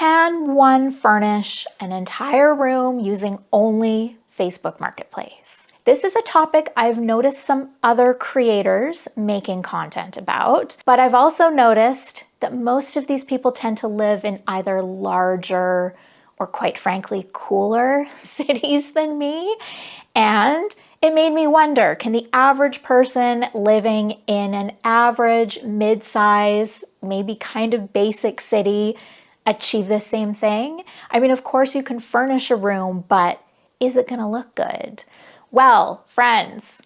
Can one furnish an entire room using only Facebook Marketplace? This is a topic I've noticed some other creators making content about, but I've also noticed that most of these people tend to live in either larger or, quite frankly, cooler cities than me. And it made me wonder, can the average person living in an average, mid-size, maybe kind of basic city achieve the same thing? I mean, of course you can furnish a room, but is it gonna look good? Well, friends,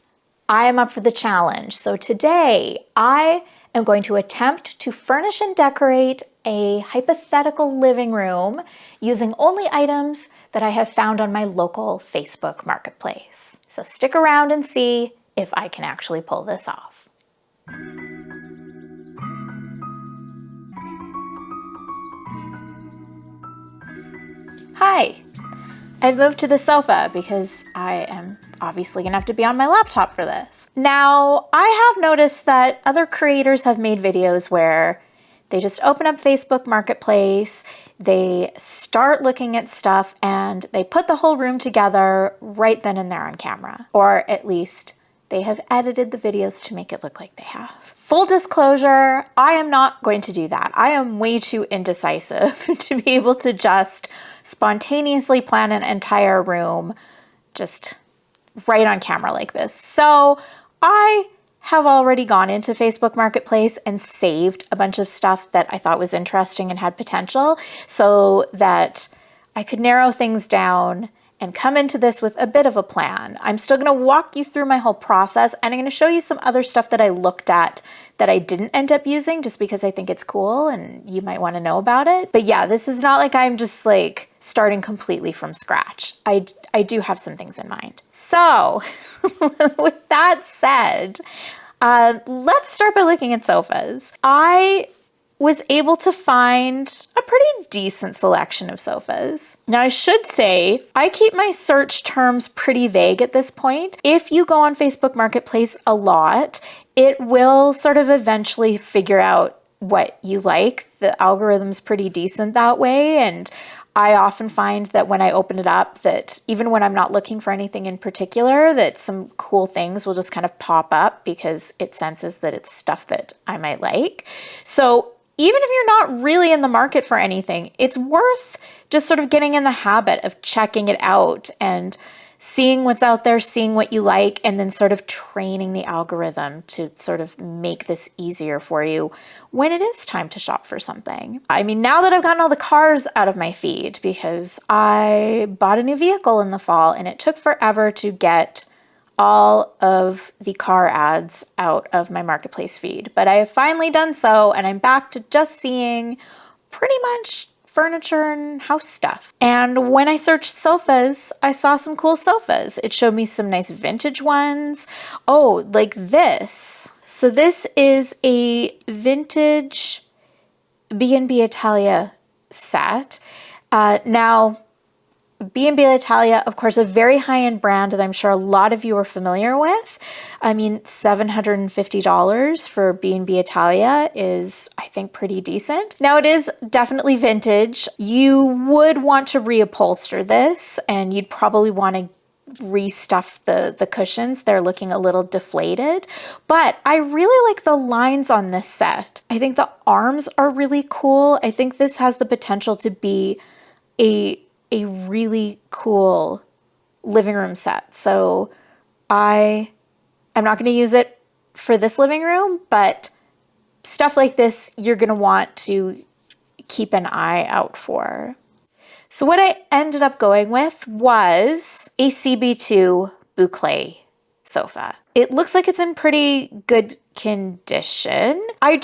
I am up for the challenge. So today I am going to attempt to furnish and decorate a hypothetical living room using only items that I have found on my local Facebook Marketplace. So stick around and see if I can actually pull this off. Hi, I've moved to the sofa because I am obviously gonna have to be on my laptop for this. Now, I have noticed that other creators have made videos where they just open up Facebook Marketplace, they start looking at stuff, and they put the whole room together right then and there on camera. Or at least they have edited the videos to make it look like they have. Full disclosure, I am not going to do that. I am way too indecisive to be able to just spontaneously plan an entire room just right on camera like this. So I have already gone into Facebook Marketplace and saved a bunch of stuff that I thought was interesting and had potential so that I could narrow things down and come into this with a bit of a plan. I'm still gonna walk you through my whole process, and I'm gonna show you some other stuff that I looked at that I didn't end up using just because I think it's cool and you might wanna know about it. But yeah, this is not like I'm just like starting completely from scratch. I do have some things in mind. So with that said, let's start by looking at sofas. I was able to find a pretty decent selection of sofas. Now I should say, I keep my search terms pretty vague at this point. If you go on Facebook Marketplace a lot, it will sort of eventually figure out what you like. The algorithm's pretty decent that way, and I often find that when I open it up, that even when I'm not looking for anything in particular, that some cool things will just kind of pop up because it senses that it's stuff that I might like. So even if you're not really in the market for anything, it's worth just sort of getting in the habit of checking it out and seeing what's out there, seeing what you like, and then sort of training the algorithm to sort of make this easier for you when it is time to shop for something. I mean, now that I've gotten all the cars out of my feed, because I bought a new vehicle in the fall and it took forever to get all of the car ads out of my Marketplace feed, but I have finally done so, and I'm back to just seeing pretty much furniture and house stuff. And when I searched sofas, I saw some cool sofas. It showed me some nice vintage ones. Oh, like this. So this is a vintage B&B Italia set. Now, B&B Italia, of course, a very high-end brand that I'm sure a lot of you are familiar with. I mean, $750 for B&B Italia is, I think, pretty decent. Now, it is definitely vintage. You would want to reupholster this, and you'd probably want to restuff the cushions. They're looking a little deflated, but I really like the lines on this set. I think the arms are really cool. I think this has the potential to be a really cool living room set. So I'm not going to use it for this living room, but stuff like this, you're going to want to keep an eye out for. So what I ended up going with was a CB2 boucle sofa. It looks like it's in pretty good condition. I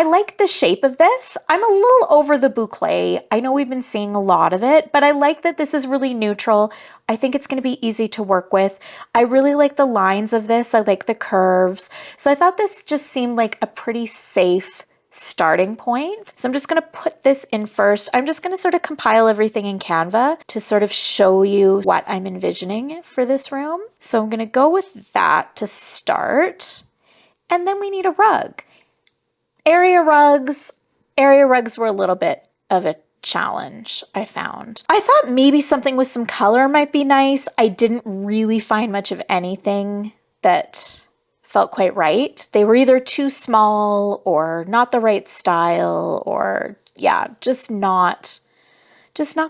like the shape of this. I'm a little over the boucle. I know we've been seeing a lot of it, but I like that this is really neutral. I think it's going to be easy to work with. I really like the lines of this. I like the curves. So I thought this just seemed like a pretty safe starting point. So I'm just going to put this in first. I'm just going to sort of compile everything in Canva to sort of show you what I'm envisioning for this room. So I'm going to go with that to start. And then we need a rug. Area rugs were a little bit of a challenge I found. I thought maybe something with some color might be nice. I didn't really find much of anything that felt quite right. They were either too small or not the right style, or yeah, just not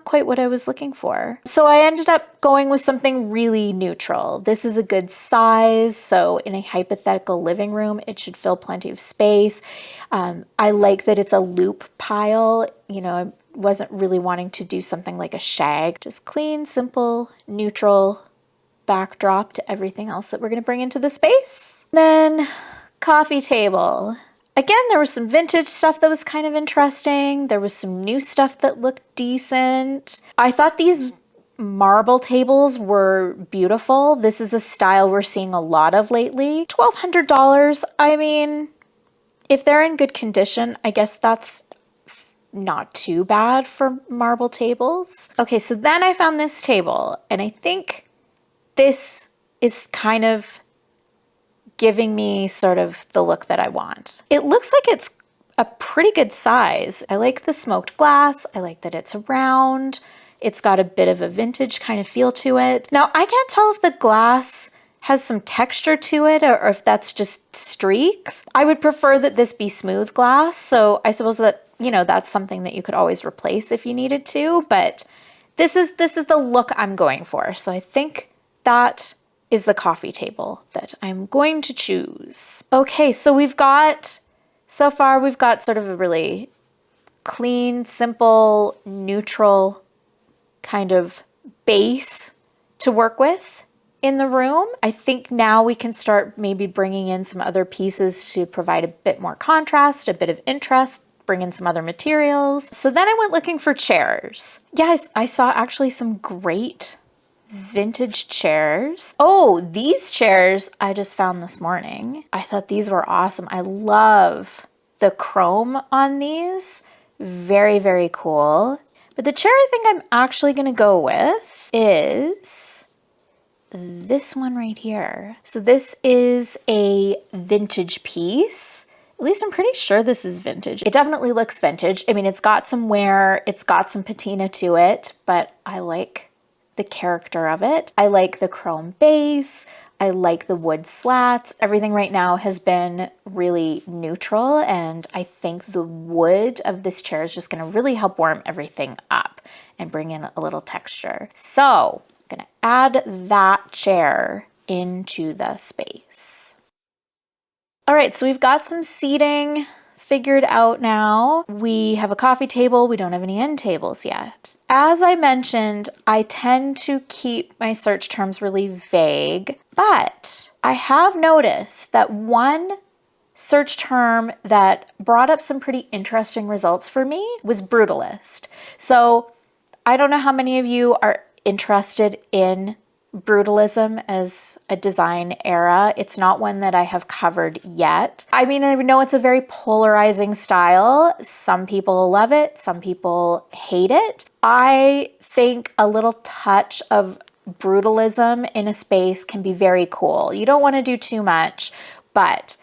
quite what I was looking for. So I ended up going with something really neutral. This is a good size, so in a hypothetical living room, it should fill plenty of space. I like that it's a loop pile. You know, I wasn't really wanting to do something like a shag. Just clean, simple, neutral backdrop to everything else that we're going to bring into the space. Then coffee table. Again, there was some vintage stuff that was kind of interesting. There was some new stuff that looked decent. I thought these marble tables were beautiful. This is a style we're seeing a lot of lately. $1,200. I mean, if they're in good condition, I guess that's not too bad for marble tables. Okay, so then I found this table, and I think this is kind of giving me sort of the look that I want. It looks like it's a pretty good size. I like the smoked glass. I like that it's round. It's got a bit of a vintage kind of feel to it. Now, I can't tell if the glass has some texture to it or if that's just streaks. I would prefer that this be smooth glass. So I suppose that, you know, that's something that you could always replace if you needed to, but this is the look I'm going for. So I think that is the coffee table that I'm going to choose. Okay, so so far we've got sort of a really clean, simple, neutral kind of base to work with in the room. I think now we can start maybe bringing in some other pieces to provide a bit more contrast, a bit of interest, bring in some other materials. So then I went looking for chairs. Yeah, I saw actually some great vintage chairs. Oh, these chairs I just found this morning. I thought these were awesome. I love the chrome on these. Very, very cool. But the chair I think I'm actually going to go with is this one right here. So this is a vintage piece. At least I'm pretty sure this is vintage. It definitely looks vintage. I mean, it's got some wear, it's got some patina to it, but I like the character of it. I like the chrome base. I like the wood slats. Everything right now has been really neutral, and I think the wood of this chair is just gonna really help warm everything up and bring in a little texture. So I'm gonna add that chair into the space. All right, so we've got some seating figured out now. We have a coffee table. We don't have any end tables yet. As I mentioned, I tend to keep my search terms really vague, but I have noticed that one search term that brought up some pretty interesting results for me was brutalist. So I don't know how many of you are interested in brutalism as a design era. It's not one that I have covered yet. I mean, I know it's a very polarizing style. Some people love it, some people hate it. I think a little touch of brutalism in a space can be very cool. You don't want to do too much, but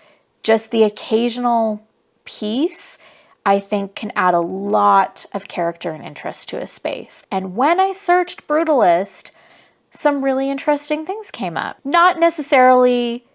just the occasional piece I think can add a lot of character and interest to a space. And when I searched brutalist, some really interesting things came up. Not necessarily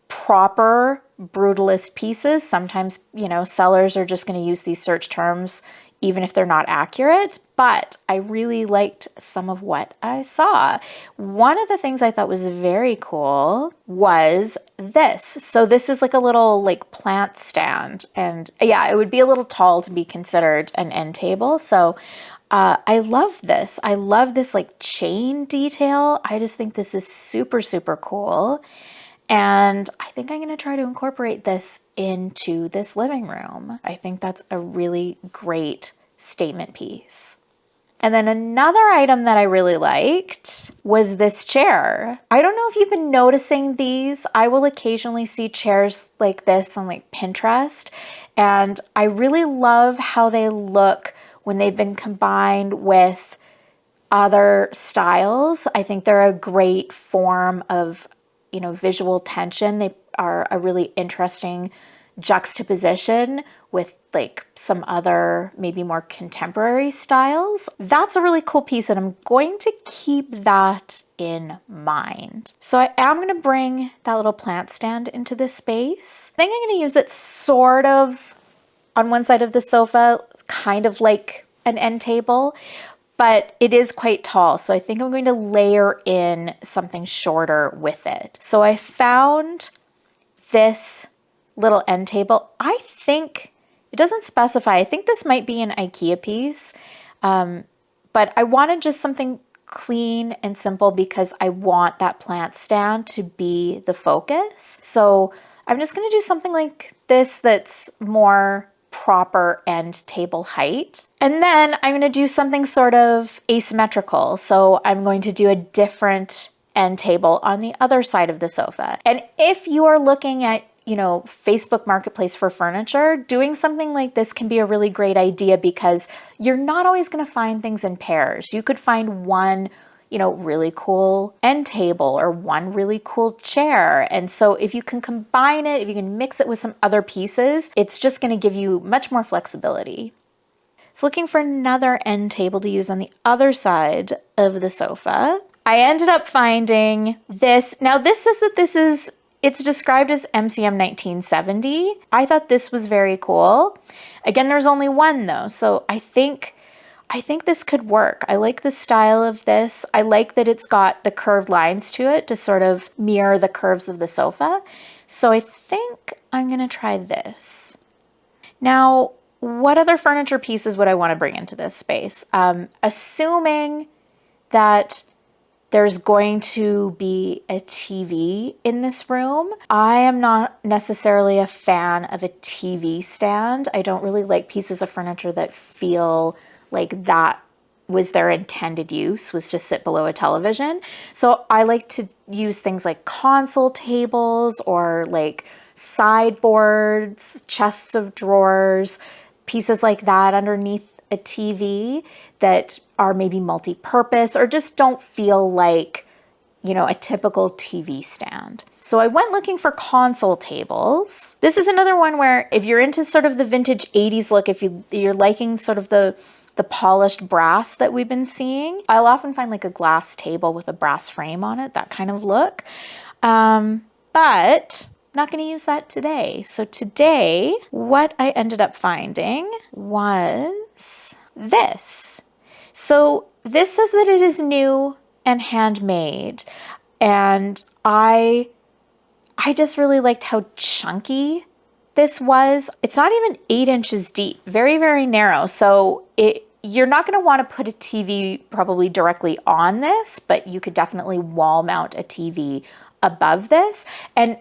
proper brutalist pieces. Sometimes, you know, sellers are just going to use these search terms even if they're not accurate, but I really liked some of what I saw. One of the things I thought was very cool was this. So this is like a little like plant stand, and yeah, it would be a little tall to be considered an end table. So I love this. I love this like chain detail. I just think this is super, super cool. And I think I'm going to try to incorporate this into this living room. I think that's a really great statement piece. And then another item that I really liked was this chair. I don't know if you've been noticing these. I will occasionally see chairs like this on like Pinterest, and I really love how they look when they've been combined with other styles. I think they're a great form of, you know, visual tension. They are a really interesting juxtaposition with like some other maybe more contemporary styles. That's a really cool piece and I'm going to keep that in mind. So I am going to bring that little plant stand into this space. I think I'm going to use it sort of on one side of the sofa, kind of like an end table, but it is quite tall. So I think I'm going to layer in something shorter with it. So I found this little end table. I think it doesn't specify. I think this might be an IKEA piece, but I wanted just something clean and simple because I want that plant stand to be the focus. So I'm just going to do something like this that's more proper end table height. And then I'm going to do something sort of asymmetrical. So I'm going to do a different end table on the other side of the sofa. And if you are looking at, Facebook Marketplace for furniture, doing something like this can be a really great idea because you're not always going to find things in pairs. You could find one really cool end table or one really cool chair. And so if you can combine it, if you can mix it with some other pieces, it's just going to give you much more flexibility. So looking for another end table to use on the other side of the sofa. I ended up finding this. Now this says that it's described as MCM 1970. I thought this was very cool. Again, there's only one though, so I think this could work. I like the style of this. I like that it's got the curved lines to it to sort of mirror the curves of the sofa. So I think I'm gonna try this. Now, what other furniture pieces would I want to bring into this space? Assuming that there's going to be a TV in this room. I am not necessarily a fan of a TV stand. I don't really like pieces of furniture that feel like that was their intended use, was to sit below a television. So I like to use things like console tables or like sideboards, chests of drawers, pieces like that underneath a TV that are maybe multi-purpose or just don't feel like, a typical TV stand. So I went looking for console tables. This is another one where if you're into sort of the vintage 80s look, if you're liking sort of the polished brass that we've been seeing, I'll often find like a glass table with a brass frame on it, that kind of look. But not going to use that today. So today, what I ended up finding was this. So this says that it is new and handmade. And I just really liked how chunky this was. It's not even 8 inches deep, very, very narrow. So you're not going to want to put a TV probably directly on this, but you could definitely wall mount a TV above this. And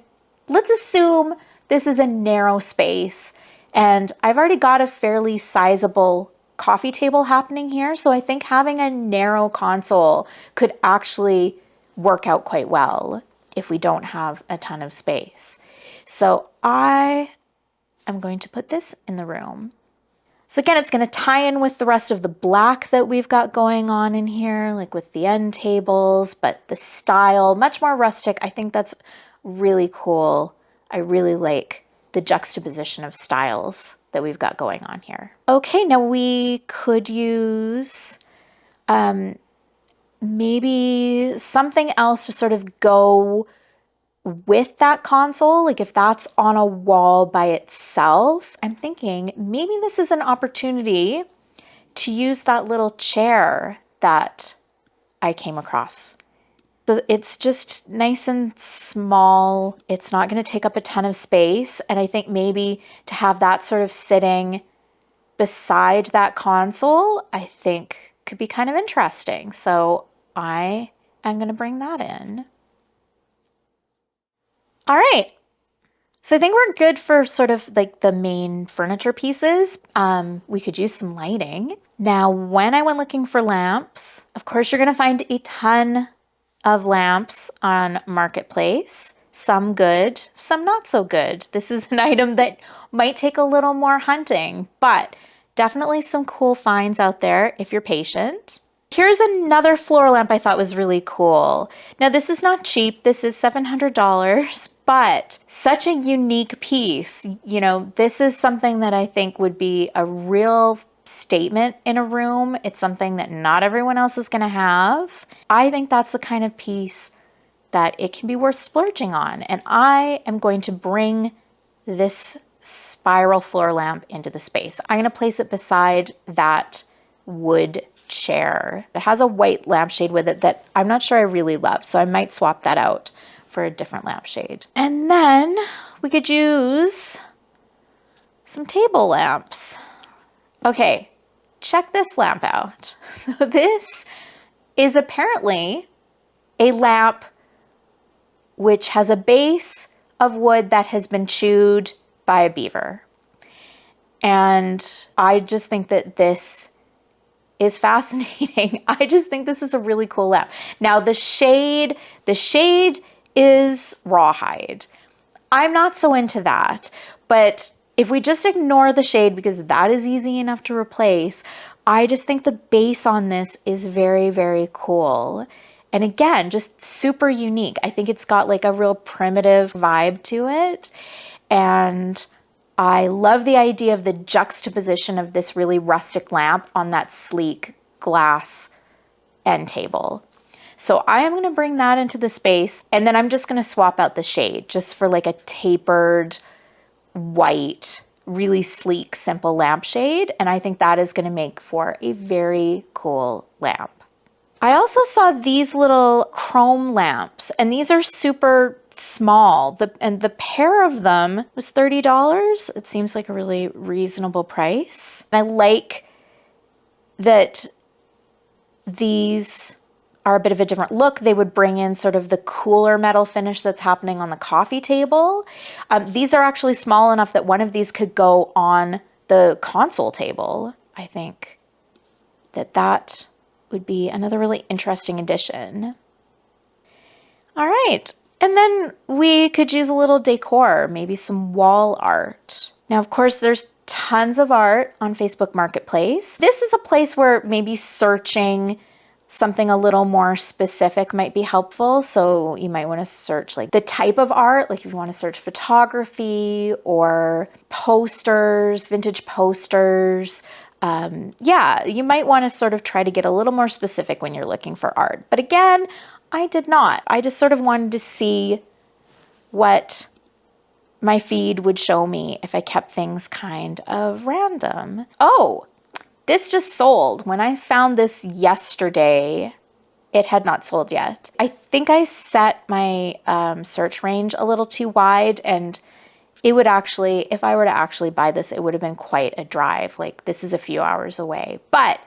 let's assume this is a narrow space and I've already got a fairly sizable coffee table happening here. So I think having a narrow console could actually work out quite well if we don't have a ton of space. So I am going to put this in the room. So again, it's going to tie in with the rest of the black that we've got going on in here, like with the end tables, but the style, much more rustic. I think that's really cool. I really like the juxtaposition of styles that we've got going on here. Okay, now we could use maybe something else to sort of go with that console, like if that's on a wall by itself. I'm thinking maybe this is an opportunity to use that little chair that I came across. So it's just nice and small. It's not going to take up a ton of space. And I think maybe to have that sort of sitting beside that console, I think could be kind of interesting. So I am going to bring that in. All right. So I think we're good for sort of like the main furniture pieces. We could use some lighting. Now, when I went looking for lamps, of course, you're going to find a ton of lamps on Marketplace. Some good, some not so good. This is an item that might take a little more hunting, but definitely some cool finds out there if you're patient. Here's another floor lamp I thought was really cool. Now this is not cheap, this is $700, but such a unique piece. You know, this is something that I think would be a real statement in a room. It's something that not everyone else is gonna have. I think that's the kind of piece that it can be worth splurging on. And I am going to bring this spiral floor lamp into the space. I'm gonna place it beside that wood chair. It has a white lampshade with it that I'm not sure I really love, so I might swap that out for a different lampshade. And then we could use some table lamps. Okay, check this lamp out. So this is apparently a lamp which has a base of wood that has been chewed by a beaver. And I just think that this is fascinating. I just think this is a really cool lamp. Now the shade is rawhide. I'm not so into that, but if we just ignore the shade because that is easy enough to replace, I just think the base on this is very, very cool. And again, just super unique. I think it's got like a real primitive vibe to it. And I love the idea of the juxtaposition of this really rustic lamp on that sleek glass end table. So I am going to bring that into the space, and then I'm just going to swap out the shade just for like a tapered white, really sleek, simple lampshade. And I think that is going to make for a very cool lamp. I also saw these little chrome lamps, and these are super small. And the pair of them was $30. It seems like a really reasonable price. And I like that these are a bit of a different look. They would bring in sort of the cooler metal finish that's happening on the coffee table. These are actually small enough that one of these could go on the console table. I think that would be another really interesting addition. All right. And then we could use a little decor, maybe some wall art. Now, of course, there's tons of art on Facebook Marketplace. This is a place where maybe searching something a little more specific might be helpful. So you might want to search like the type of art, like if you want to search photography or posters, vintage posters. Yeah, you might want to sort of try to get a little more specific when you're looking for art. But again, I did not. I just sort of wanted to see what my feed would show me if I kept things kind of random. Oh, this just sold. When I found this yesterday, it had not sold yet. I think I set my search range a little too wide, and it would actually, if I were to actually buy this, it would have been quite a drive. Like this is a few hours away. But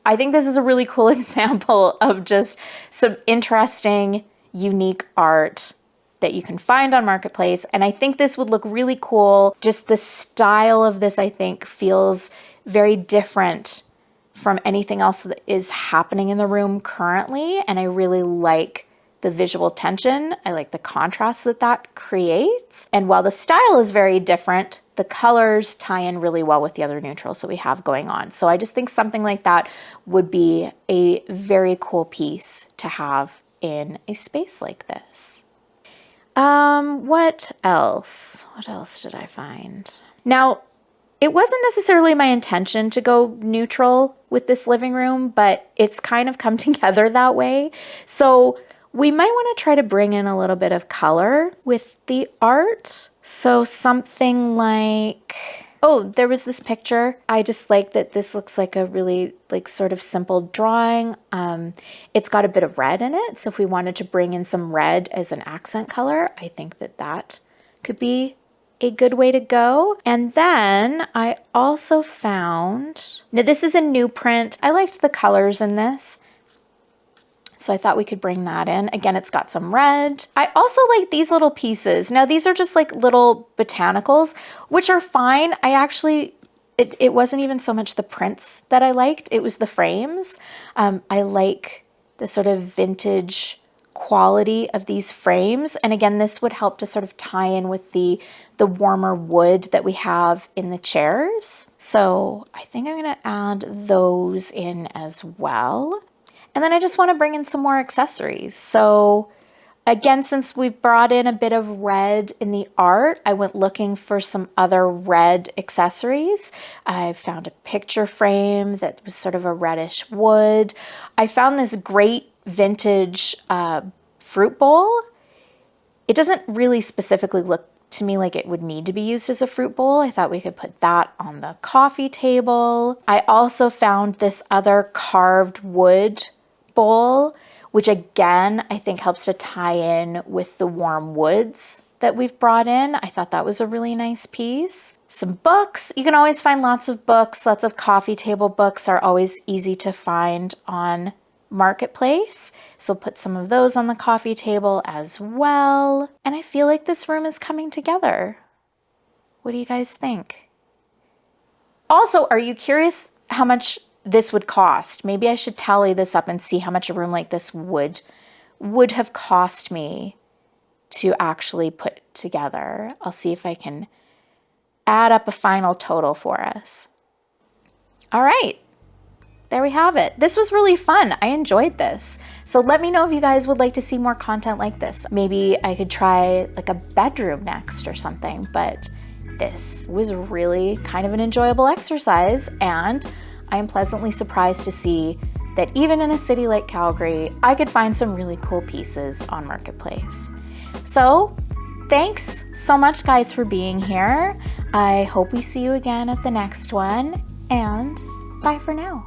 I think this is a really cool example of just some interesting, unique art that you can find on Marketplace. And I think this would look really cool. Just the style of this, I think, feels very different from anything else that is happening in the room currently. And I really like the visual tension. I like the contrast that creates. And while the style is very different, the colors tie in really well with the other neutrals that we have going on. So I just think something like that would be a very cool piece to have in a space like this. What else? What else did I find? Now, it wasn't necessarily my intention to go neutral with this living room, but it's kind of come together that way. So we might want to try to bring in a little bit of color with the art. So something like, oh, there was this picture. I just like that this looks like a really like sort of simple drawing. It's got a bit of red in it. So if we wanted to bring in some red as an accent color, I think that could be a good way to go. And then I also found, now this is a new print. I liked the colors in this, so I thought we could bring that in. Again, it's got some red. I also like these little pieces. Now these are just like little botanicals, which are fine. I actually, it wasn't even so much the prints that I liked, it was the frames. I like the sort of vintage quality of these frames. And again, this would help to sort of tie in with the warmer wood that we have in the chairs. So I think I'm gonna add those in as well. And then I just wanna bring in some more accessories. So again, since we've brought in a bit of red in the art, I went looking for some other red accessories. I found a picture frame that was sort of a reddish wood. I found this great vintage fruit bowl. It doesn't really specifically look to me like it would need to be used as a fruit bowl. I thought we could put that on the coffee table. I also found this other carved wood bowl, which again, I think helps to tie in with the warm woods that we've brought in. I thought that was a really nice piece. Some books. You can always find lots of books. Lots of coffee table books are always easy to find on Marketplace. So put some of those on the coffee table as well. And I feel like this room is coming together. What do you guys think? Also, are you curious how much this would cost? Maybe I should tally this up and see how much a room like this would have cost me to actually put together. I'll see if I can add up a final total for us. All right. There we have it. This was really fun. I enjoyed this. So let me know if you guys would like to see more content like this. Maybe I could try like a bedroom next or something, but this was really kind of an enjoyable exercise, and I am pleasantly surprised to see that even in a city like Calgary, I could find some really cool pieces on Marketplace. So thanks so much, guys, for being here. I hope we see you again at the next one, and bye for now.